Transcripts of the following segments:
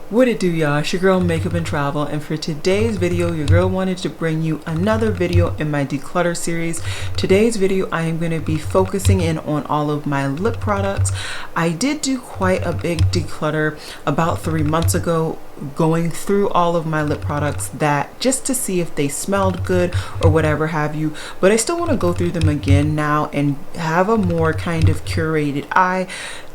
What it do, y'all? It's your girl Makeup and Travel, and for today's video your girl wanted to bring you another video in my declutter series. Today's video I am going to be focusing in on all of my lip products. I did do quite a big declutter about 3 months ago, going through all of my lip products that just to see if they smelled good or whatever have you, but I still want to go through them again now and have a more kind of curated eye,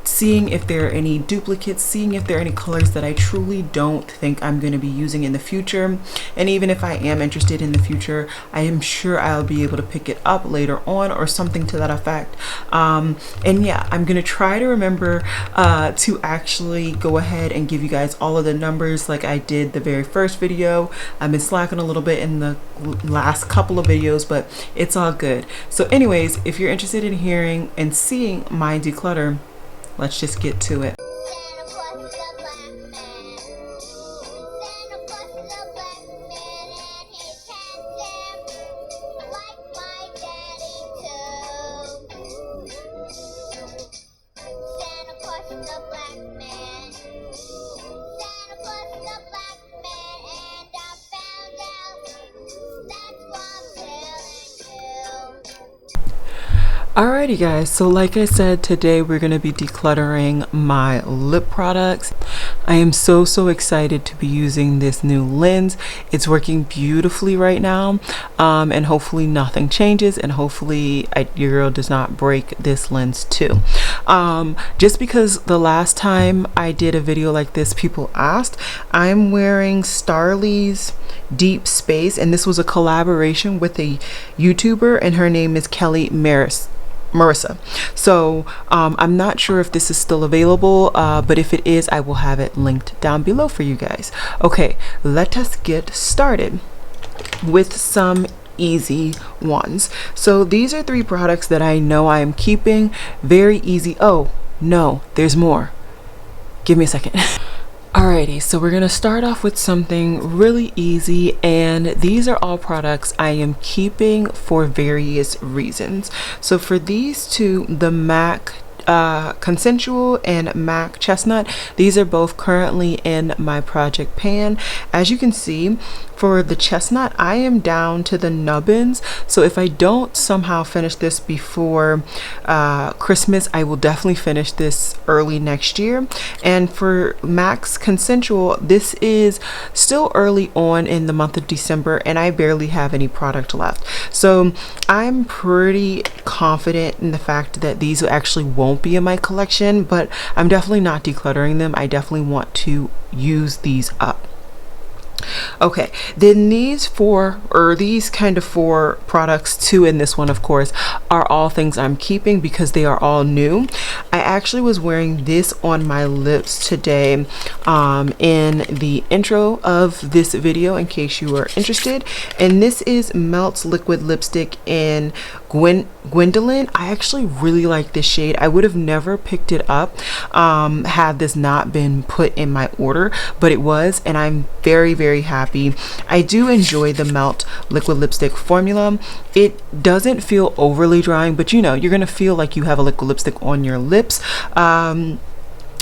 seeing if there are any duplicates, seeing if there are any colors that I truly don't think I'm going to be using in the future. And even if I am interested in the future, I am sure I'll be able to pick it up later on or something to that effect. And yeah, I'm going to try to remember to actually go ahead and give you guys all of the numbers like I did the very first video. I've been slacking a little bit in the last couple of videos, but it's all good. So anyways, if you're interested in hearing and seeing my declutter, let's just get to it. Alrighty guys, so like I said, today we're going to be decluttering my lip products. I am so excited to be using this new lens. It's working beautifully right now, and hopefully nothing changes, and hopefully your girl does not break this lens too. Just because the last time I did a video like this, people asked, I'm wearing Starly's Deep Space, and this was a collaboration with a YouTuber, and her name is Kelly Marissa. So I'm not sure if this is still available, but if it is, I will have it linked down below for you guys. Okay, let us get started with some easy ones. So these are 3 products that I know I am keeping. Very easy. Oh no, there's more. Give me a second. Alrighty, so we're gonna start off with something really easy, and these are all products I am keeping for various reasons. So for these two, the MAC Consensual and MAC Chestnut, these are both currently in my project pan. As you can see, for the Chestnut, I am down to the nubbins, so if I don't somehow finish this before Christmas, I will definitely finish this early next year. And for MAC's Consensual, this is still early on in the month of December, and I barely have any product left. So I'm pretty confident in the fact that these actually won't be in my collection, but I'm definitely not decluttering them. I definitely want to use these up. Okay, then these kind of 4 products, 2 in this one of course, are all things I'm keeping because they are all new. I actually was wearing this on my lips today in the intro of this video, in case you are interested, and this is Melt's liquid lipstick in Gwendolyn. I actually really like this shade. I would have never picked it up had this not been put in my order, but it was, and I'm very happy. I do enjoy the Melt liquid lipstick formula. It doesn't feel overly drying, but you know, you're gonna feel like you have a liquid lipstick on your lips,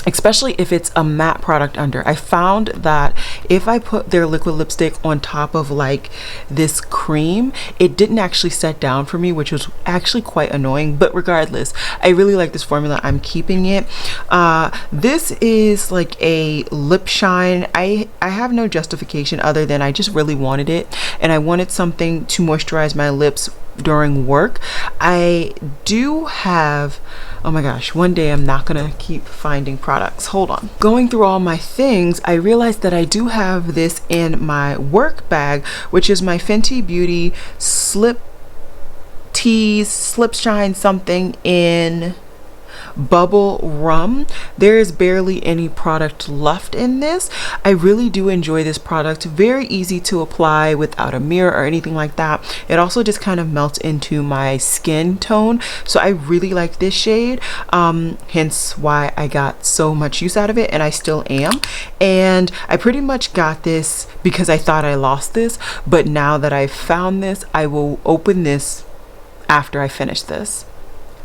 especially if it's a matte product under. I found that if I put their liquid lipstick on top of like this cream, it didn't actually set down for me, which was actually quite annoying. But regardless, I really like this formula. I'm keeping it. This is like a lip shine. I have no justification other than I just really wanted it, and I wanted something to moisturize my lips during work. I do have, oh my gosh, one day I'm not gonna keep finding products. Hold on. Going through all my things, I realized that I do have this in my work bag, which is my Fenty Beauty Slip Tease Slip Shine something in Bubble Rum. There is barely any product left in this. I really do enjoy this product. Very easy to apply without a mirror or anything like that. It also just kind of melts into my skin tone, so I really like this shade, hence why I got so much use out of it, and I still am. And I pretty much got this because I thought I lost this, but now that I've found this, I will open this after I finish this.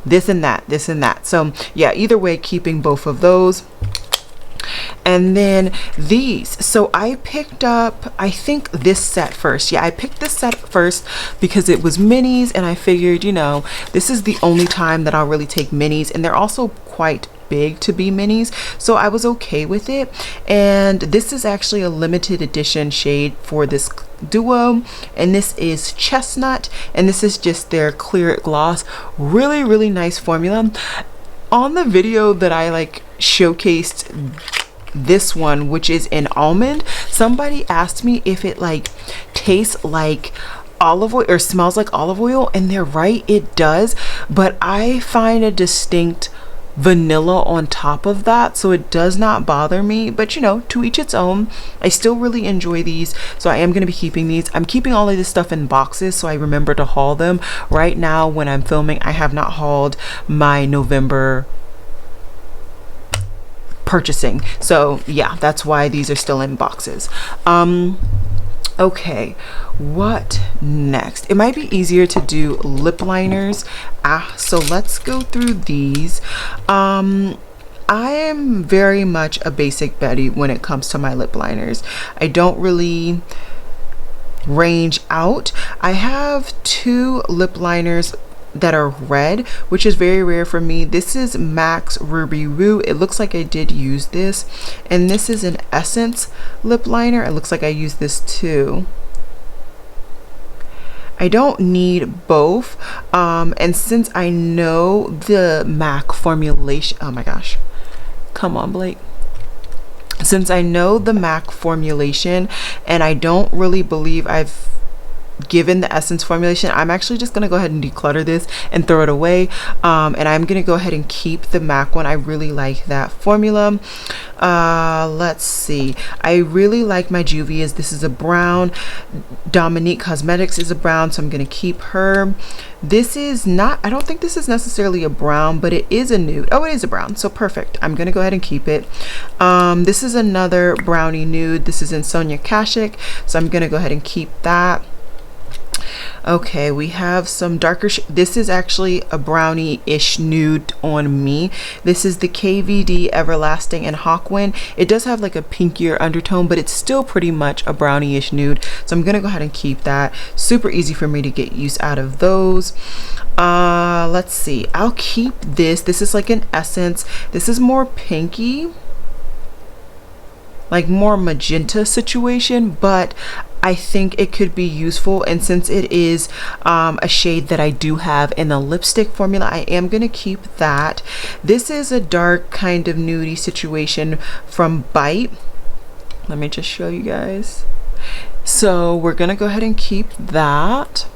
This and that. So yeah, either way, keeping both of those. And then these, so I picked up, I think this set first. Yeah, I picked this set first because it was minis, and I figured, you know, this is the only time that I'll really take minis, and they're also quite big to be minis, so I was okay with it. And this is actually a limited edition shade for this duo, and this is Chestnut, and this is just their clear gloss. Really nice formula. On the video that I like showcased this one, which is in almond, somebody asked me if it like tastes like olive oil or smells like olive oil, and they're right, it does, but I find a distinct vanilla on top of that, so it does not bother me. But you know, to each its own. I still really enjoy these, so I am going to be keeping these. I'm keeping all of this stuff in boxes so I remember to haul them. Right now when I'm filming, I have not hauled my November purchasing, so yeah, that's why these are still in boxes. Okay, what next? It might be easier to do lip liners. So let's go through these. I am very much a basic Betty when it comes to my lip liners. I don't really range out. I have two lip liners that are red, which is very rare for me. This is MAC's Ruby Woo. It looks like I did use this, and this is an Essence lip liner. It looks like I used this too. I don't need both, and since I know the MAC formulation, oh my gosh, come on Blake. Since I know the MAC formulation, and I don't really believe I've given the Essence formulation, I'm actually just gonna go ahead and declutter this and throw it away, and I'm gonna go ahead and keep the MAC one. I really like that formula. Let's see, I really like my Juvia's. This is a brown. Dominique Cosmetics is a brown, so I'm gonna keep her. This is not, I don't think this is necessarily a brown, but it is a nude. Oh, it is a brown, so perfect. I'm gonna go ahead and keep it. This is another Brownie Nude. This is in Sonia Kashuk, so I'm gonna go ahead and keep that. Okay, we have some darker this is actually a brownie-ish nude on me. This is the KVD Everlasting and Hawkwind. It does have like a pinkier undertone, but it's still pretty much a brownie-ish nude, so I'm gonna go ahead and keep that. Super easy for me to get use out of those. Let's see, I'll keep this. This is like an Essence. This is more pinky, like more magenta situation, but I think it could be useful, and since it is a shade that I do have in the lipstick formula, I am going to keep that. This is a dark kind of nudie situation from Bite. Let me just show you guys. So we're going to go ahead and keep that.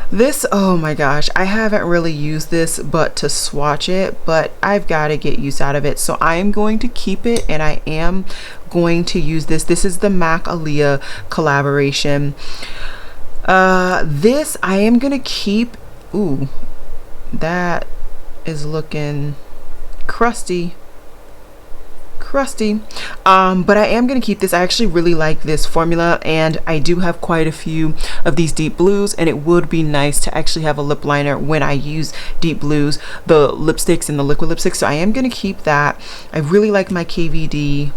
This, oh my gosh, I haven't really used this but to swatch it, but I've got to get use out of it, so I am going to keep it, and I am going to use this. This is the MAC Alia collaboration. This I am gonna keep. Ooh, that is looking crusty, but I am gonna keep this. I actually really like this formula, and I do have quite a few of these deep blues, and it would be nice to actually have a lip liner when I use deep blues, the lipsticks and the liquid lipsticks, so I am gonna keep that. I really like my KVD,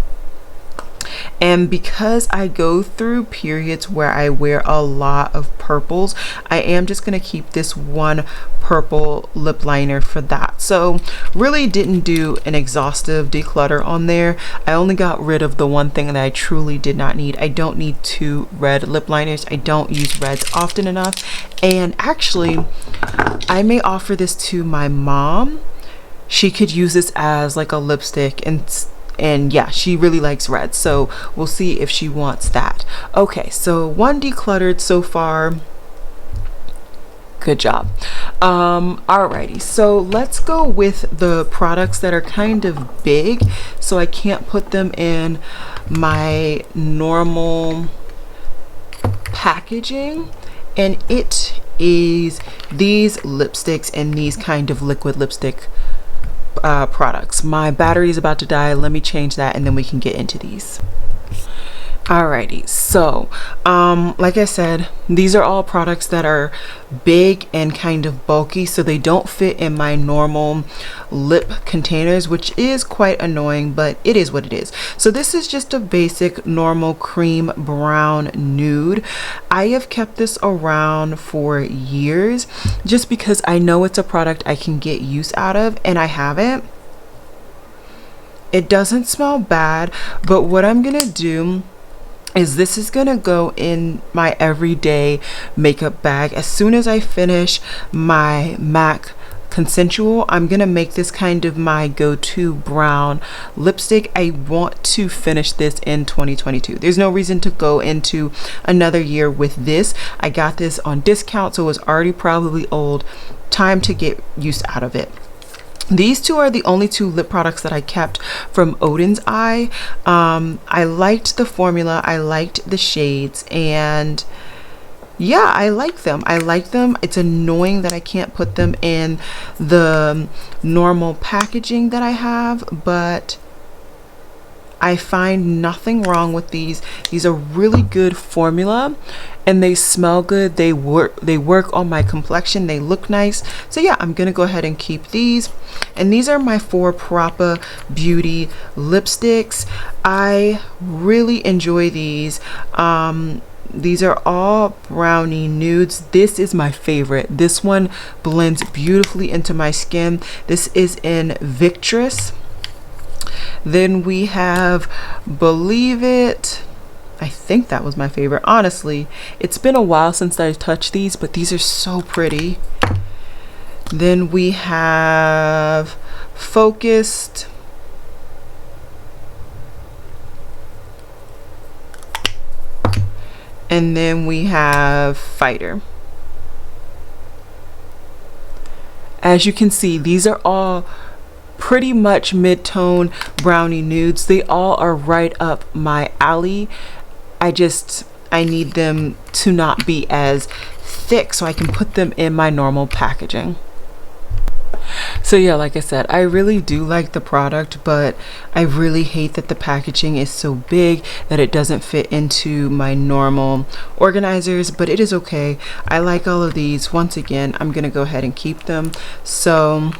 and because I go through periods where I wear a lot of purples, I am just gonna keep this one purple lip liner for that. So really didn't do an exhaustive declutter on there. I only got rid of the one thing that I truly did not need. I don't need two red lip liners. I don't use reds often enough, and actually I may offer this to my mom. She could use this as like a lipstick, and yeah, she really likes red, so we'll see if she wants that. Okay, so one decluttered so far. Good job. Alrighty, so let's go with the products that are kind of big, so I can't put them in my normal packaging, and it is these lipsticks and these kind of liquid lipstick products. My battery is about to die. Let me change that, and then we can get into these. Alrighty, so like I said, these are all products that are big and kind of bulky, so they don't fit in my normal lip containers, which is quite annoying, but it is what it is. So this is just a basic normal cream brown nude. I have kept this around for years just because I know it's a product I can get use out of, and I haven't. It doesn't smell bad, but what I'm gonna do is this is gonna go in my everyday makeup bag. As soon as I finish my MAC Consensual, I'm gonna make this kind of my go-to brown lipstick. I want to finish this in 2022. There's no reason to go into another year with this. I got this on discount, so it was already probably old. Time to get use out of it. These two are the only two lip products that I kept from Odin's Eye. I liked the formula, I liked the shades, and yeah, I like them. It's annoying that I can't put them in the normal packaging that I have, but I find nothing wrong with these. These are really good formula and they smell good. They work on my complexion. They look nice. So yeah, I'm gonna go ahead and keep these. And these are my 4 Proper Beauty lipsticks. I really enjoy these. These are all Brownie Nudes. This is my favorite. This one blends beautifully into my skin. This is in Victress. Then we have Believe It. I think that was my favorite. Honestly, it's been a while since I touched these, but these are so pretty. Then we have Focused. And then we have Fighter. As you can see, these are all pretty much mid-tone Brownie Nudes. They all are right up my alley. I need them to not be as thick so I can put them in my normal packaging. So yeah, like I said, I really do like the product, but I really hate that the packaging is so big that it doesn't fit into my normal organizers, but it is okay. I like all of these. Once again, I'm gonna go ahead and keep them. So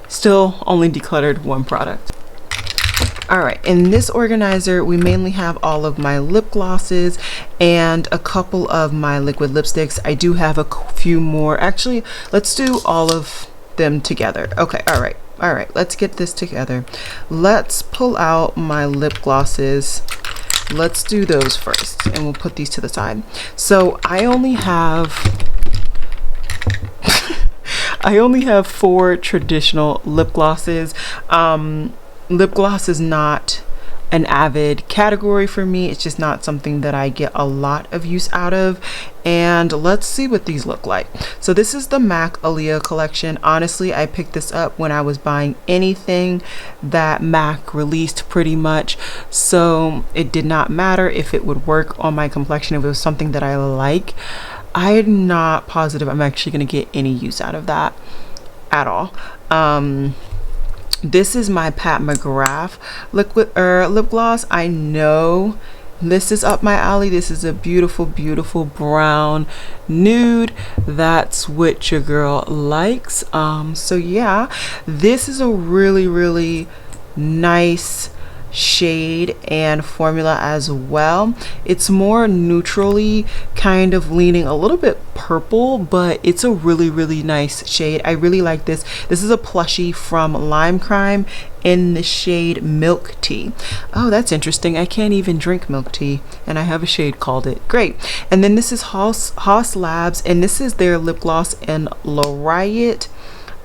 still only decluttered 1 product. All right, in this organizer we mainly have all of my lip glosses and a couple of my liquid lipsticks. I do have a few more. Actually, let's do all of them together. Okay, all right, let's get this together. Let's pull out my lip glosses. Let's do those first and we'll put these to the side. So I only have 4 traditional lip glosses. Lip gloss is not an avid category for me. It's just not something that I get a lot of use out of. And let's see what these look like. So this is the MAC Alia Collection. Honestly, I picked this up when I was buying anything that MAC released pretty much. So it did not matter if it would work on my complexion, if it was something that I like. I'm not positive I'm actually going to get any use out of that at all. This is my Pat McGrath lip gloss. I know this is up my alley. This is a beautiful, beautiful brown nude. That's what your girl likes. So yeah, this is a really, really nice shade and formula as well. It's more neutrally kind of leaning a little bit purple, but it's a really, really nice shade. I really like this. This is a plushie from Lime Crime in the shade Milk Tea. Oh, that's interesting. I can't even drink milk tea and I have a shade called it. Great. And then this is Haus Labs, and this is their lip gloss in Laureate.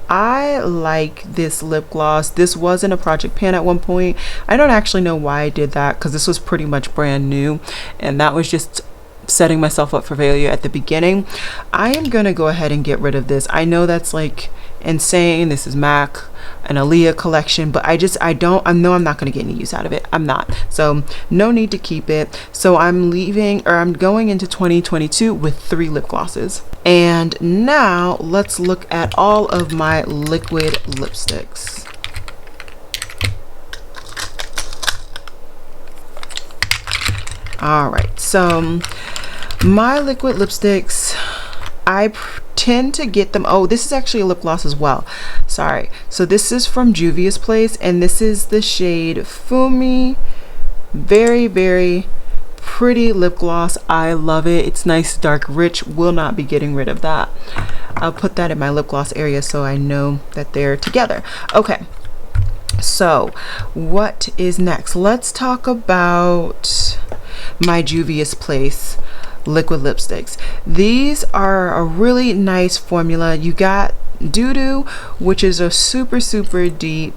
I like this lip gloss. This was in a project pan at one point. I don't actually know why I did that because this was pretty much brand new and that was just setting myself up for failure at the beginning. I am gonna go ahead and get rid of this. I know that's like insane. This is MAC and Alia Collection, but I know I'm not gonna get any use out of it. I'm not. So no need to keep it. So I'm going into 2022 with 3 lip glosses. And now let's look at all of my liquid lipsticks. All right, so my liquid lipsticks, I tend to get them. Oh, this is actually a lip gloss as well. Sorry. So this is from Juvia's Place, and this is the shade Fumi. Very, very pretty lip gloss. I love it. It's nice, dark, rich. Will not be getting rid of that. I'll put that in my lip gloss area so I know that they're together. Okay. So what is next? Let's talk about my Juvia's Place liquid lipsticks. These are a really nice formula. You got Doo-Doo, which is a super deep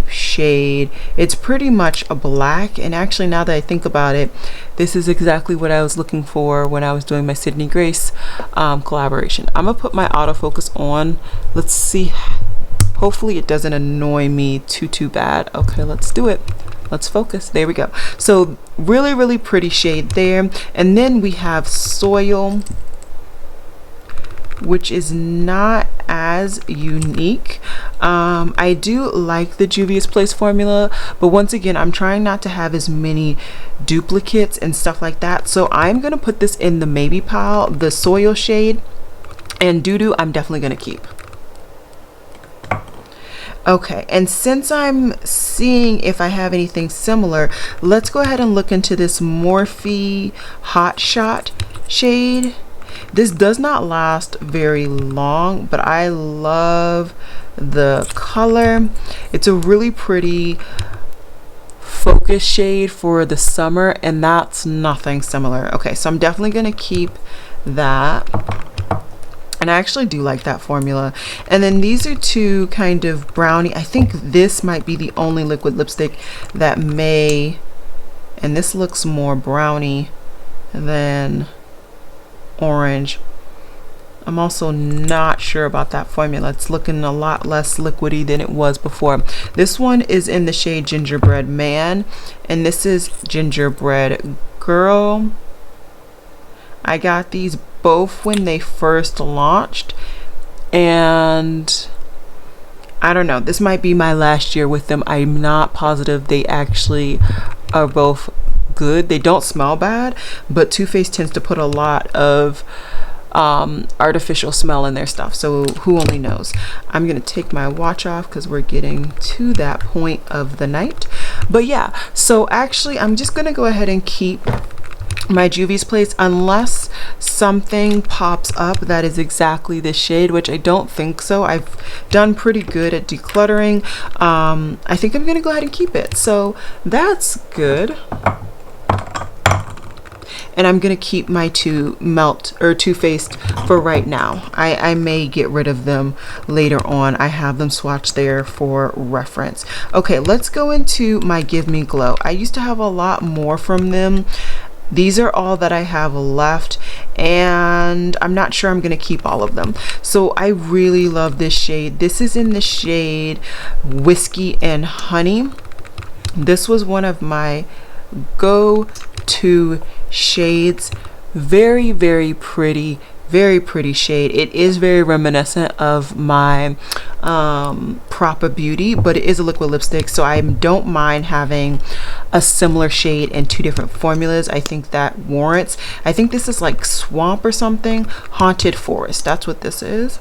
shade. It's pretty much a black, and actually now that I think about it, this is exactly what I was looking for when I was doing my Sydney Grace collaboration. I'm gonna put my autofocus on. Let's see, hopefully it doesn't annoy me too bad. Okay, let's do it. Let's focus. There we go. So really pretty shade there. And then we have Soil, which is not as unique. I do like the Juvia's Place formula, but once again, I'm trying not to have as many duplicates and stuff like that. So I'm gonna put this in the maybe pile, the Soil shade, and Doo-Doo I'm definitely gonna keep. Okay, and since I'm seeing if I have anything similar, let's go ahead and look into this Morphe Hotshot shade. This does not last very long, but I love the color. It's a really pretty focus shade for the summer, and that's nothing similar. Okay, so I'm definitely gonna keep that. And I actually do like that formula. And then these are two kind of brownie. I think this might be the only liquid lipstick that may, and this looks more brownie than orange. I'm also not sure about that formula. It's looking a lot less liquidy than it was before. This one is in the shade Gingerbread Man, and this is Gingerbread Girl. I got these both when they first launched, and I don't know, this might be my last year with them. I'm not positive. They actually are both good. They don't smell bad, but Too Faced tends to put a lot of artificial smell in their stuff, so who only knows. I'm gonna take my watch off because we're getting to that point of the night. But yeah, so actually I'm just gonna go ahead and keep my Juvia's Place unless something pops up that is exactly this shade, which I don't think so. I've done pretty good at decluttering. I think I'm gonna go ahead and keep it, so that's good. And I'm gonna keep my two Too Faced for right now. I may get rid of them later on. I have them swatched there for reference. Okay, let's go into my Give Me Glow. I used to have a lot more from them. These are all that I have left, and I'm not sure I'm gonna keep all of them. So I really love this shade. This is in the shade Whiskey and Honey. This was one of my go-to shades. Very pretty shade. It is very reminiscent of my Proper Beauty, but it is a liquid lipstick, so I don't mind having a similar shade in two different formulas. I think that warrants. I think this is like Swamp or something. Haunted Forest, that's what this is.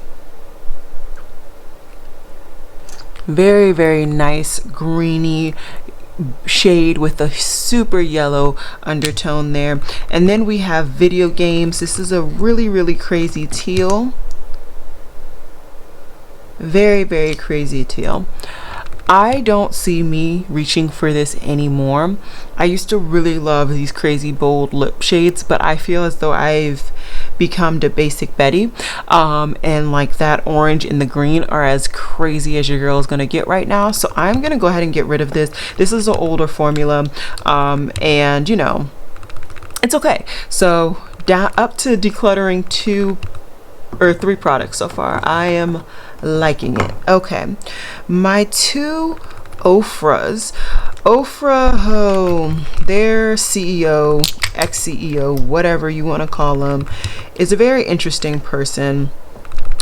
Very nice greeny shade with a super yellow undertone there. And then we have Video Games. This is a really crazy teal. Very crazy teal. I don't see me reaching for this anymore. I used to really love these crazy bold lip shades, but I feel as though I've become the basic Betty, and like that orange and the green are as crazy as your girl is gonna get right now. So I'm gonna go ahead and get rid of this. This is an older formula, and you know, it's okay. So down up to decluttering 2 or 3 products so far. I am liking it. Okay, my 2 Ofras. Ofra, their CEO, ex-CEO, whatever you want to call him, is a very interesting person.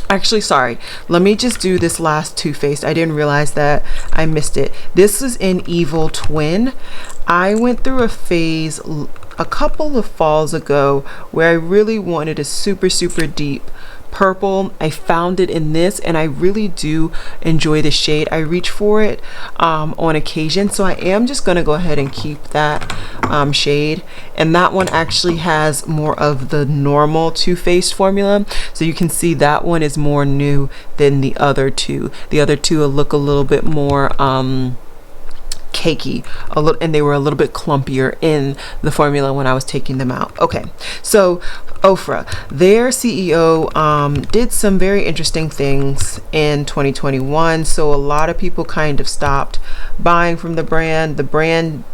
Actually, sorry, let me just do this last Too Faced. I didn't realize that I missed it. This is in Evil Twin. I went through a phase a couple of falls ago where I really wanted a super deep purple. I found it in this, and I really do enjoy the shade. I reach for it on occasion, so I am just going to go ahead and keep that shade. And that one actually has more of the normal Too Faced formula, so you can see that one is more new than the other two. The other two will look a little bit more cakey, and they were a little bit clumpier in the formula when I was taking them out. Okay, so Ofra, their CEO, did some very interesting things in 2021. So a lot of people kind of stopped buying from the brand. The brand,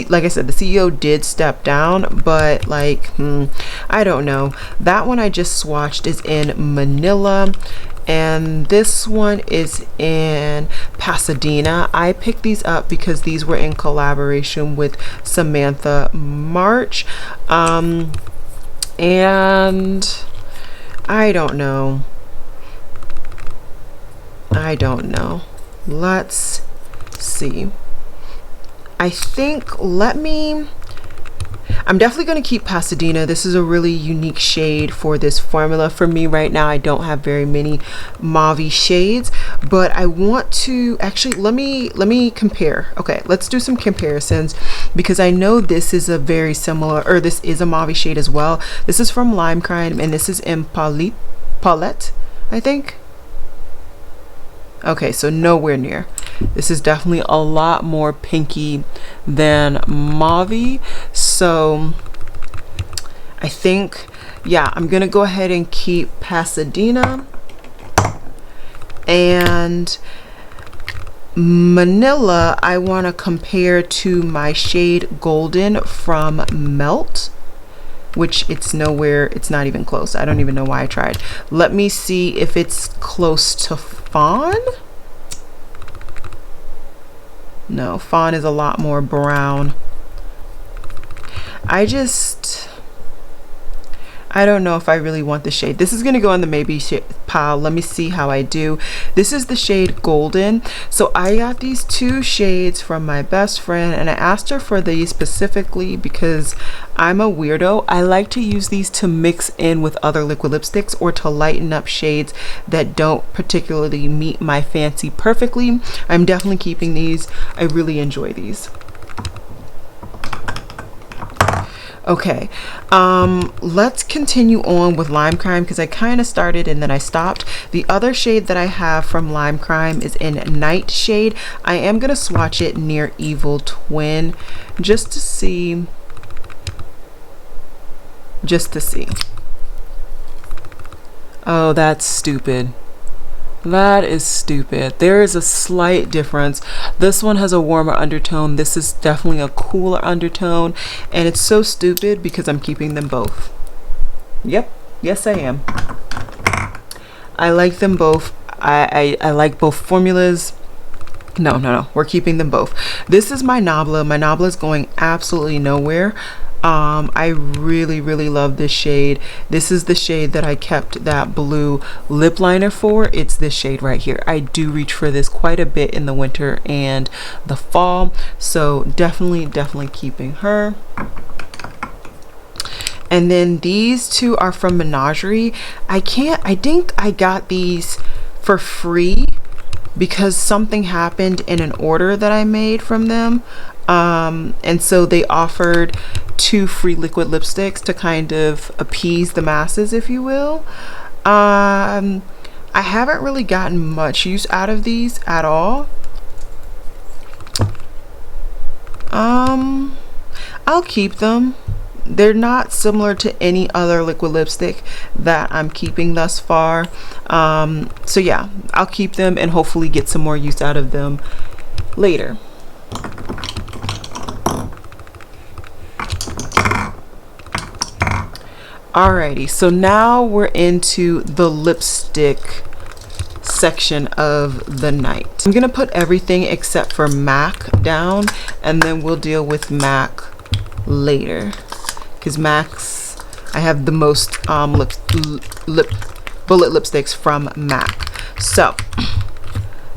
like I said, the CEO did step down, but like, I don't know. That one I just swatched is in Manila, and this one is in Pasadena. I picked these up because these were in collaboration with Samantha March. And I don't know. Let's see. I think, I'm definitely going to keep Pasadena. This is a really unique shade for this formula. For me right now, I don't have very many mauve shades, but I want to actually, let me compare. Okay, let's do some comparisons, because I know this is a very similar, or this is a mauve shade as well. This is from Lime Crime, and this is in Paulette, I think. Okay, so nowhere near. This is definitely a lot more pinky than mauve. So I think, yeah, I'm gonna go ahead and keep Pasadena. And Manila, I want to compare to my shade Golden from Melt, which it's nowhere, it's not even close. I don't even know why I tried. Let me see if it's close to Fawn. No, Fawn is a lot more brown. I don't know if I really want the shade. This is going to go in the maybe pile. Let me see how I do. This is the shade Golden. So I got these two shades from my best friend, and I asked her for these specifically because I'm a weirdo. I like to use these to mix in with other liquid lipsticks, or to lighten up shades that don't particularly meet my fancy perfectly. I'm definitely keeping these. I really enjoy these. Okay, let's continue on with Lime Crime, because I kind of started and then I stopped. The other shade that I have from Lime Crime is in Nightshade. I am going to swatch it near Evil Twin just to see. Oh, that's stupid. That is stupid. There is a slight difference. This one has a warmer undertone. This is definitely a cooler undertone, and it's so stupid because I'm keeping them both. Yep, yes I am. I like them both. I like both formulas. No, we're keeping them both. This is my Nabla. My Nabla is going absolutely nowhere. I really love this shade. This is the shade that I kept that blue lip liner for. It's this shade right here. I do reach for this quite a bit in the winter and the fall, so definitely keeping her. And then these two are from Menagerie. I think I got these for free because something happened in an order that I made from them. And so they offered 2 free liquid lipsticks to kind of appease the masses, if you will. I haven't really gotten much use out of these at all. I'll keep them. They're not similar to any other liquid lipstick that I'm keeping thus far. So yeah, I'll keep them and hopefully get some more use out of them later. Alrighty, so now we're into the lipstick section of the night. I'm gonna put everything except for MAC down, and then we'll deal with MAC later, because MAC's, I have the most bullet lipsticks from MAC. So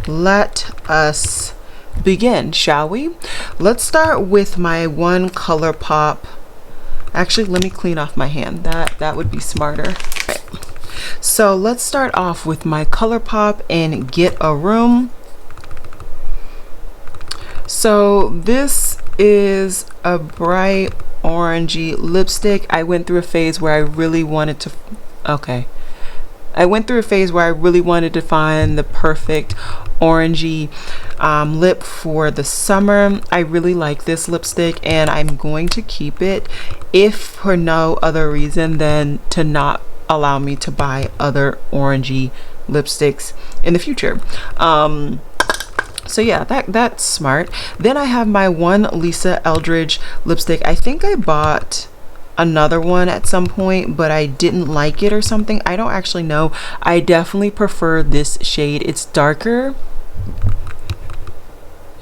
let us begin, shall we? Let's start with my one ColourPop Actually, let me clean off my hand. That would be smarter. Right. So let's start off with my ColourPop and Get a Room. So this is a bright orangey lipstick. I went through a phase where I really wanted to find the perfect orangey lip for the summer. I really like this lipstick and I'm going to keep it, if for no other reason than to not allow me to buy other orangey lipsticks in the future. So yeah, that's smart. Then I have my one Lisa Eldridge lipstick. I think I bought another one at some point, but I didn't like it or something. I don't actually know. I definitely prefer this shade. It's darker.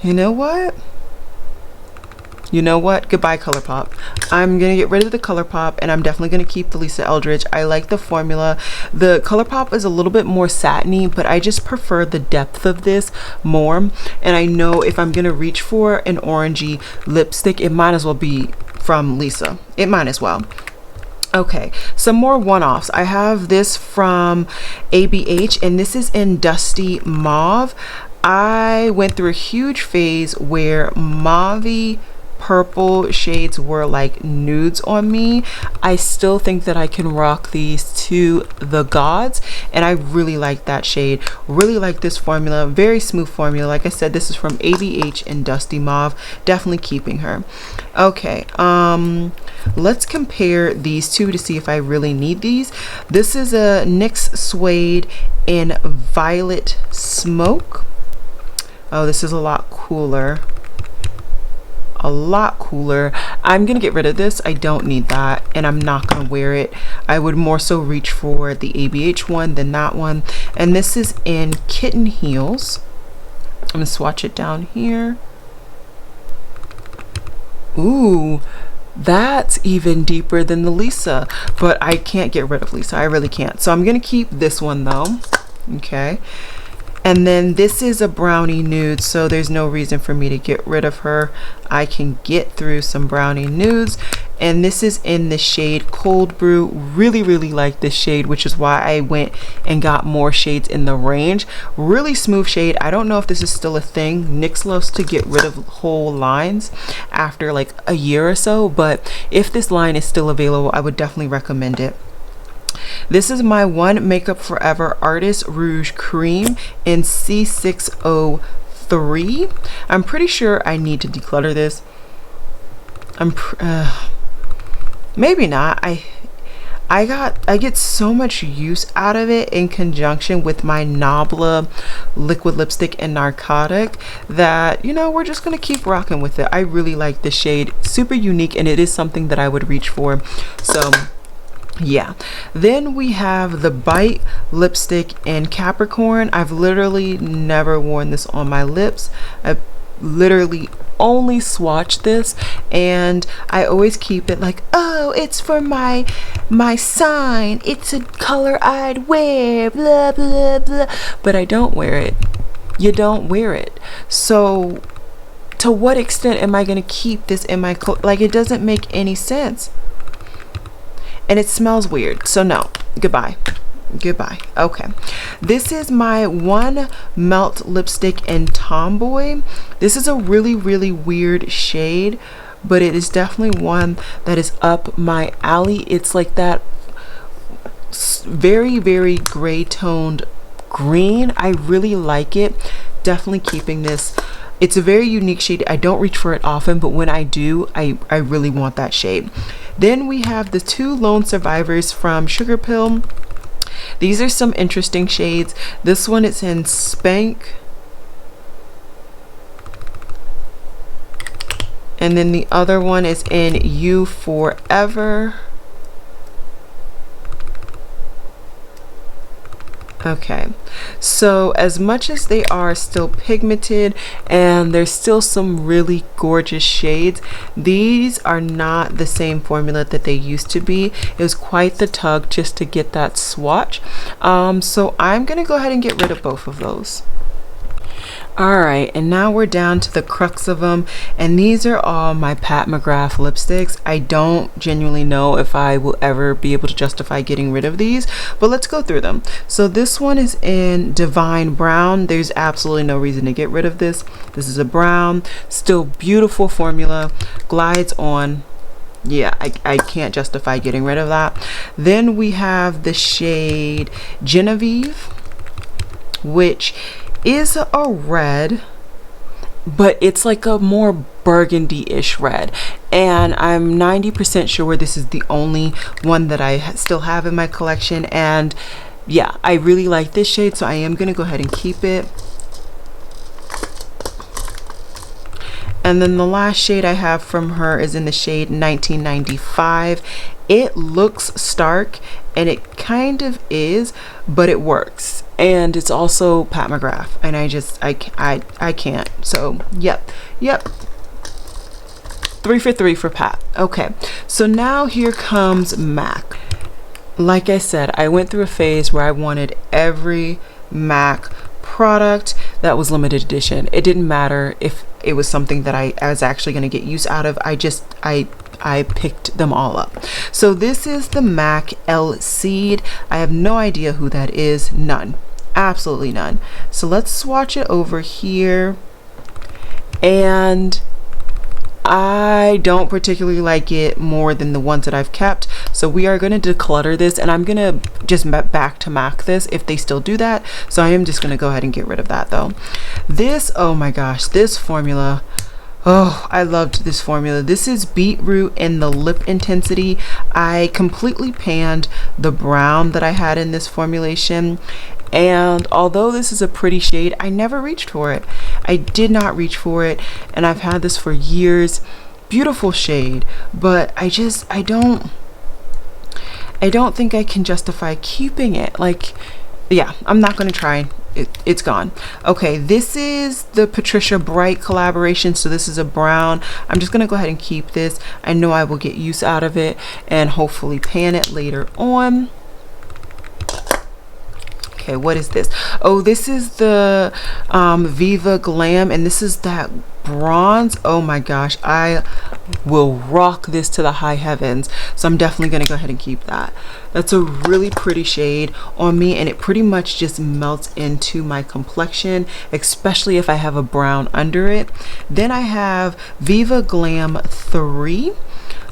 You know what? Goodbye ColourPop. I'm gonna get rid of the ColourPop and I'm definitely gonna keep the Lisa Eldridge. I like the formula. The ColourPop is a little bit more satiny, but I just prefer the depth of this more. And I know if I'm gonna reach for an orangey lipstick, it might as well be from Lisa. It might as well. Okay, some more one-offs. I have this from ABH and this is in Dusty Mauve. I went through a huge phase where mauve purple shades were like nudes on me. I still think that I can rock these to the gods and I really like that shade. Really like this formula. Very smooth formula. Like I said, this is from ABH in Dusty Mauve. Definitely keeping her. Okay, let's compare these two to see if I really need these. This is a NYX Suede in Violet Smoke. Oh, this is a lot cooler. I'm gonna get rid of this. I don't need that and I'm not gonna wear it. I would more so reach for the ABH one than that one. And this is in Kitten Heels. I'm gonna swatch it down here. Ooh, that's even deeper than the Lisa, but I can't get rid of Lisa. I really can't. So I'm gonna keep this one though. Okay. And then this is a Brownie Nudes, so there's no reason for me to get rid of her. I can get through some Brownie Nudes. And this is in the shade Cold Brew. Really like this shade, which is why I went and got more shades in the range. Really smooth shade. I don't know if this is still a thing. NYX loves to get rid of whole lines after like a year or so, but if this line is still available, I would definitely recommend it. This is my one Makeup Forever Artist Rouge Cream in C603. I'm pretty sure I need to declutter this. Maybe not. I get so much use out of it in conjunction with my Nabla liquid lipstick and narcotic that, you know, we're just gonna keep rocking with it. I really like the shade. Super unique and it is something that I would reach for. So yeah, then we have the Bite lipstick in Capricorn. I've literally never worn this on my lips. I've literally only swatched this and I always keep it like, oh, it's for my sign, it's a color I'd wear, blah blah blah, but I don't wear it. You don't wear it. So to what extent am I gonna keep this in my like, it doesn't make any sense. And it smells weird, so no, goodbye. Okay, this is my one Melt lipstick in Tomboy. This is a really weird shade, but it is definitely one that is up my alley. It's like that very gray toned green. I really like it. Definitely keeping this. It's a very unique shade. I don't reach for it often, but when I do, I really want that shade. Then we have the two Lone Survivors from Sugar Pill. These are some interesting shades. This one is in Spank. And then the other one is in You Forever. Okay, so as much as they are still pigmented and there's still some really gorgeous shades, these are not the same formula that they used to be. It was quite the tug just to get that swatch. So I'm gonna go ahead and get rid of both of those. Alright, and now we're down to the crux of them, and these are all my Pat McGrath lipsticks. I don't genuinely know if I will ever be able to justify getting rid of these, but let's go through them. So this one is in Divine Brown. There's absolutely no reason to get rid of this. This is a brown, still beautiful formula, glides on. Yeah, I can't justify getting rid of that. Then we have the shade Genevieve, which is a red, but it's like a more burgundy-ish red, and I'm 90% sure this is the only one that I still have in my collection. And yeah, I really like this shade, so I am gonna go ahead and keep it. And then the last shade I have from her is in the shade 1995. It looks stark, and it kind of is, but it works. And it's also Pat McGrath, and I can't. So yep. 3 for 3 for Pat. Okay, so now here comes MAC. Like I said, I went through a phase where I wanted every MAC product that was limited edition. It didn't matter if it was something that I was actually going to get use out of. I picked them all up. So this is the MAC El Cid. I have no idea who that is. None. Absolutely none. So let's swatch it over here. And I don't particularly like it more than the ones that I've kept. So we are going to declutter this, and I'm going to just back to MAC this if they still do that. So I am just going to go ahead and get rid of that though. This, oh my gosh, this formula. Oh, I loved this formula. This is Beetroot in the Lip Intensity. I completely panned the brown that I had in this formulation. And although this is a pretty shade, I never reached for it. I did not reach for it. And I've had this for years. Beautiful shade. But I don't think I can justify keeping it. Like, yeah, I'm not going to try. It's gone. Okay, this is the Patricia Bright collaboration. So this is a brown. I'm just going to go ahead and keep this. I know I will get use out of it and hopefully pan it later on. Okay, what is this? Oh, this is the Viva Glam, and this is that bronze. Oh my gosh, I will rock this to the high heavens. So I'm definitely going to go ahead and keep that. That's a really pretty shade on me, and it pretty much just melts into my complexion, especially if I have a brown under it. Then I have Viva Glam 3.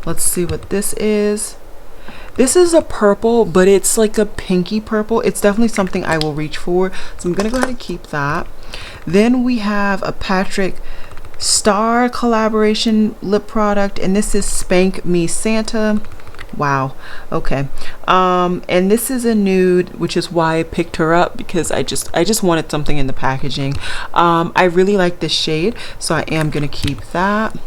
Let's see what this is. This is a purple, but it's like a pinky purple. It's definitely something I will reach for. So I'm going to go ahead and keep that. Then we have a Patrick Star collaboration lip product, and this is Spank Me Santa. Wow. Okay. And this is a nude, which is why I picked her up, because I just wanted something in the packaging. I really like this shade, so I am going to keep that.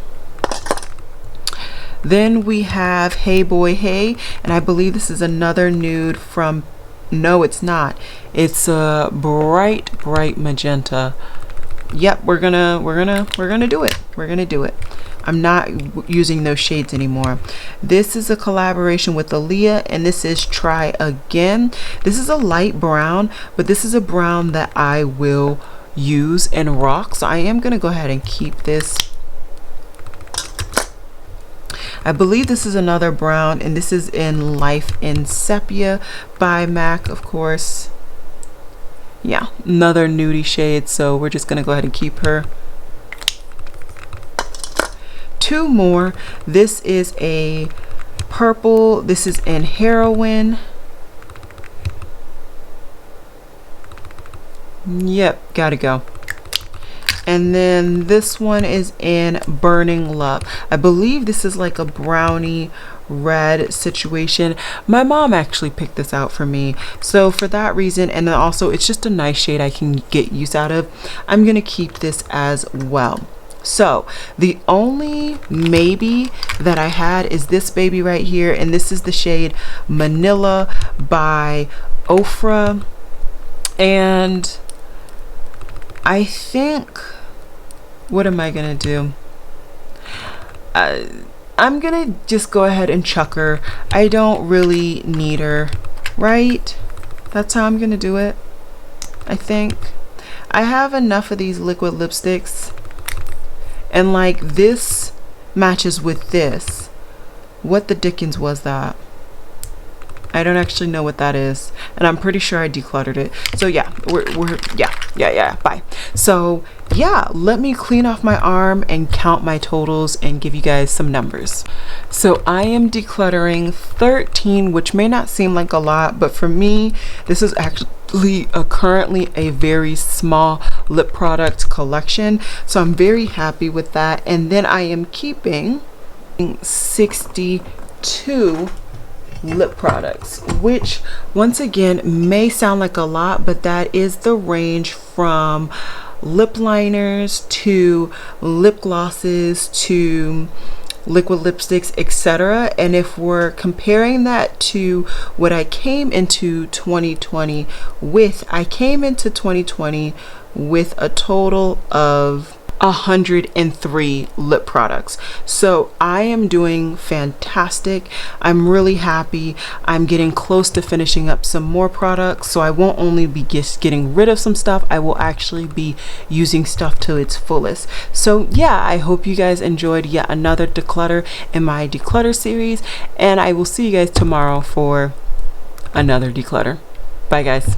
Then we have Hey Boy Hey, and I believe this is another nude from, no it's not, it's a bright magenta. Yep, we're gonna do it. We're gonna do it. I'm not using those shades anymore. This is a collaboration with Alia, and this is Try Again. This is a light brown, but this is a brown that I will use and rock, so I am gonna go ahead and keep this. I believe this is another brown, and this is in Life in Sepia by MAC, of course. Yeah, another nudie shade, so we're just gonna go ahead and keep her. Two more. This is a purple. This is in Heroin. Yep, gotta go. And then this one is in Burning Love. I believe this is like a brownie red situation. My mom actually picked this out for me, so for that reason, and then also it's just a nice shade I can get use out of, I'm gonna keep this as well. So the only maybe that I had is this baby right here, and this is the shade Manila by Ofra. And I think, what am I gonna do? I'm gonna just go ahead and chuck her. I don't really need her, right? That's how I'm gonna do it, I think. I have enough of these liquid lipsticks, and like this matches with this. What the dickens was that? I don't actually know what that is, and I'm pretty sure I decluttered it. So yeah, yeah, bye. So yeah, let me clean off my arm and count my totals and give you guys some numbers. So I am decluttering 13, which may not seem like a lot, but for me, this is actually currently a very small lip product collection. So I'm very happy with that. And then I am keeping 62 lip products, which once again may sound like a lot, but that is the range from lip liners to lip glosses to liquid lipsticks, etc. And if we're comparing that to what I came into 2020 with, I came into 2020 with a total of 103 lip products. So I am doing fantastic. I'm really happy. I'm getting close to finishing up some more products, so I won't only be just getting rid of some stuff, I will actually be using stuff to its fullest. So yeah, I hope you guys enjoyed yet another declutter in my declutter series, and I will see you guys tomorrow for another declutter. Bye guys.